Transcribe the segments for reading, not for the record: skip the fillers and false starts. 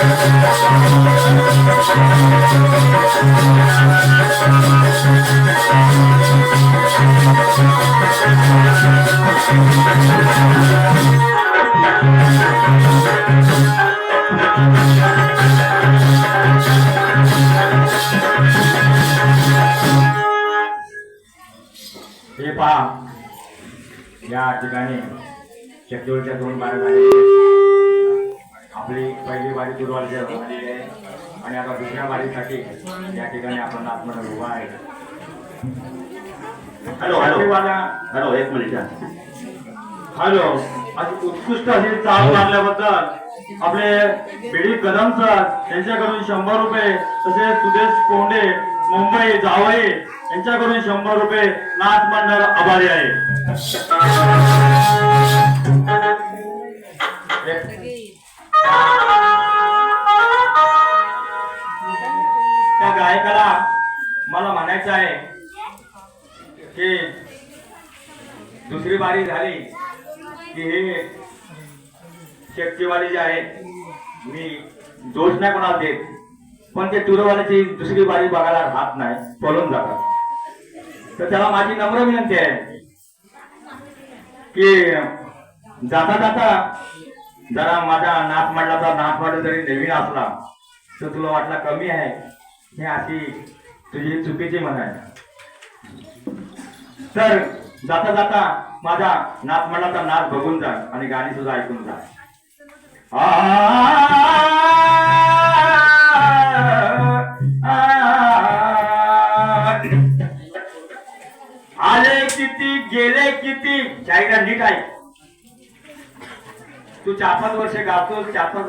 हे पहा, या ठिकाणी शेकडोच्या 2 बाऱ्या आपली पहिली बारी सुरू झालेली आहे आणि आता दुसऱ्या बारीसाठी या ठिकाणी आपण आतमध्ये उभा आहे. हॅलो हॅलो हॅलो, एक मिनिट. हॅलो, अशी उत्कृष्ट अशी चाल मारल्याबद्दल आपले बीडी कदम सर त्यांच्याकडून 100 रुपये, तसेच सुदेश कोंडे मुंबई जावई यांच्याकडून 100 रुपये नाच मंडळ आभारी आहे. त्या गायकाला मला म्हणायचं आहे की दुसरी बारी झाली की हे शेपटीवाली जे आहे, मी दोष नाही कोणाला देत, पण ते टुरवाल्याची दुसरी बारी बघायला राहत नाही, पळून जातात. तर त्याला माझी नम्र विनंती आहे की जाता जाता जरा माझ्या नाच मंडळाचा नाच मंडळ जरी नवीन असला तर तुला वाटला कमी आहे, हे अशी तुझी चुकीची म्हण आहे. तर जाता जाता माझ्या नाच मंडळाचा नाच बघून जा आणि गाणी सुद्धा ऐकून जा. आले किती गेले किती, शायरा नीट आहे. तू 4-5 वर्ष गातोस, 4-5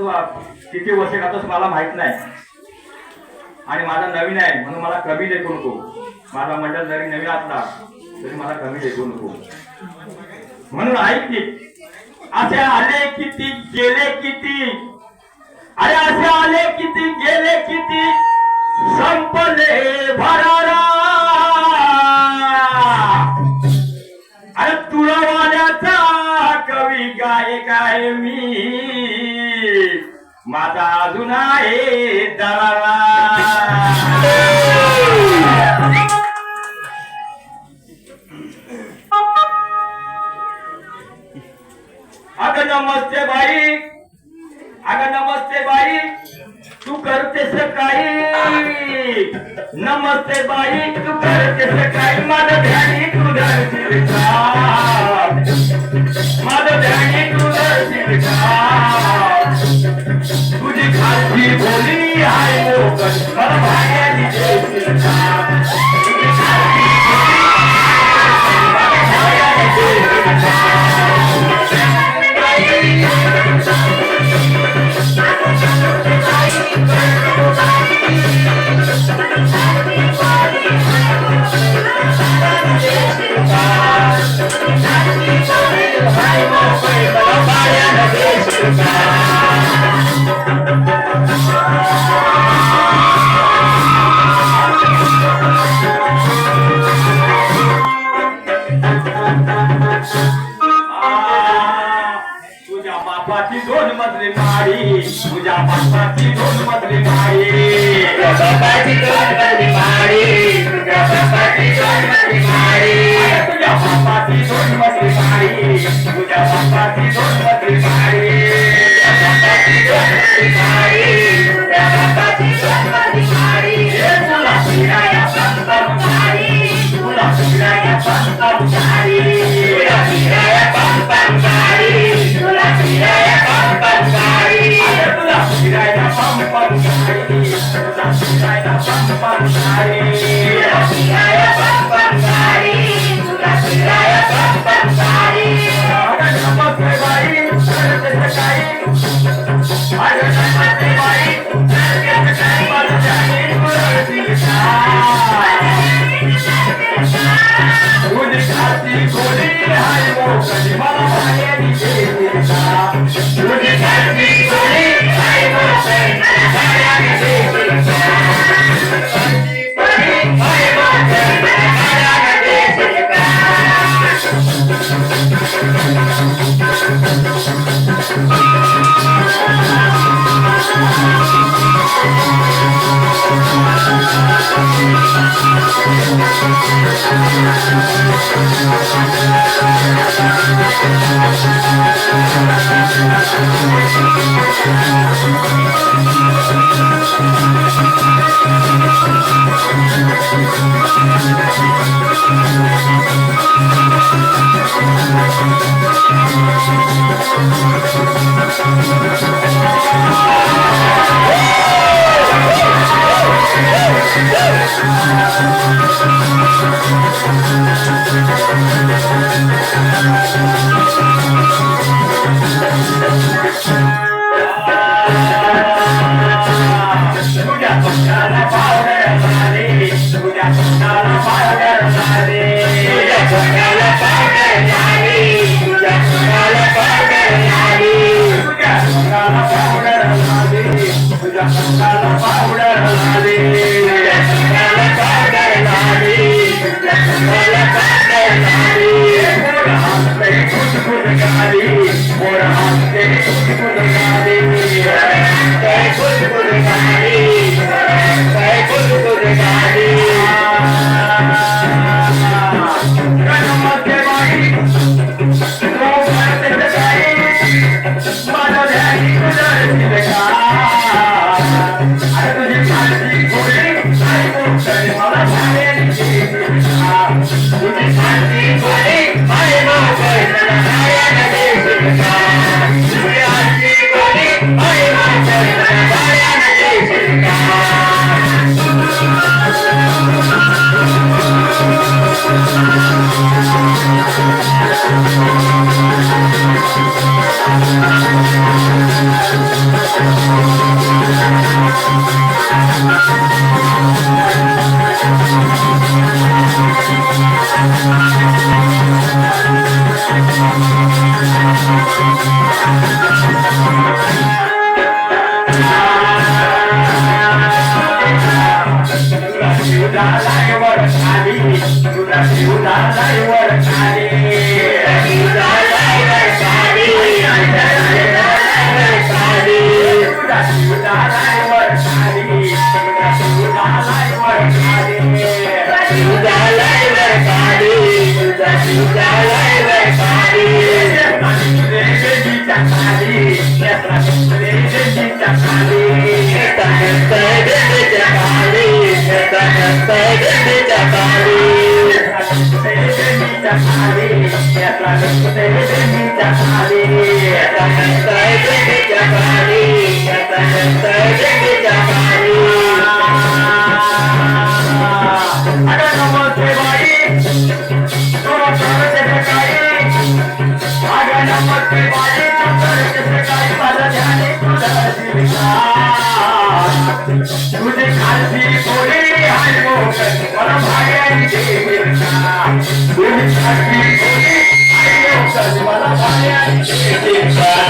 किती वर्ष गातोस मला माहित नाही, आणि माझा नवीन आहे म्हणून मला कमी लेखू नको. माझा मंडळ जरी नवीन असला तरी मला कमी लेखू नको. म्हणून ऐक की, असे आले किती गेले किती, अरे असे आले किती गेले किती, संपले भरारा. अरे तुळवाड्याचा कवी गायक आहे मी, माझा अजून आहे दरारा. अगं नमस्ते बाई, अगं नमस्ते बाई, तू करतेस काही. नमस्ते बाई, तू करतेस काही, माझं ध्यानी तू धरशील का, माझं ध्यानी तू धरशील का. तुझी खालची बोली आहे मोकळ, मला भाग्याने देशील का. तुझी खालची बोली मला भाग्याने देशील का. तुझ्या बापाची 2 मजली माडी, तुझ्या बापाची 2 मजली माडी, तुझ्या बापाची 2 मजली माडी, तुझ्या बापाची 2 मजली माडी, तुझ्या बापाची 2 मजली माडी, तुझ्या बापाची 2 मजली माडी, तुझ्या बापाची 2 मजली माडी, तुझ्या बापाची 2 मजली माडी. तुला फिराया पंपम गाडी, तुला फिराया पंपम गाडी, तुला फिराया पंपम गाडी, तुला फिराया पंपम गाडी, तुला फिराया पंपम गाडी, तुला फिराया पंपम गाडी, तुला फिराया पंपम गाडी, तुला फिराया पंपम गाडी. अगं नमस्ते बाई, करतेस काही, अगं नमस्ते बाई, करतेस काही, माझं ध्यानी तू धरशील का. तुझी खालची बोली आहे मोकळी, मला भाग्याने देशील तुझे खालची कोणी आहे मोकळ मला भाग्याने देविका तुझी खालची कोणी आहे मोकळ मला भाग्याने देविका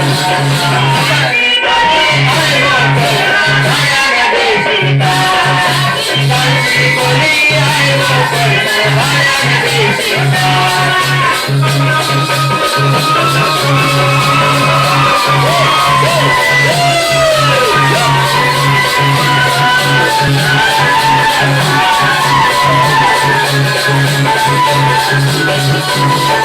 Thank you.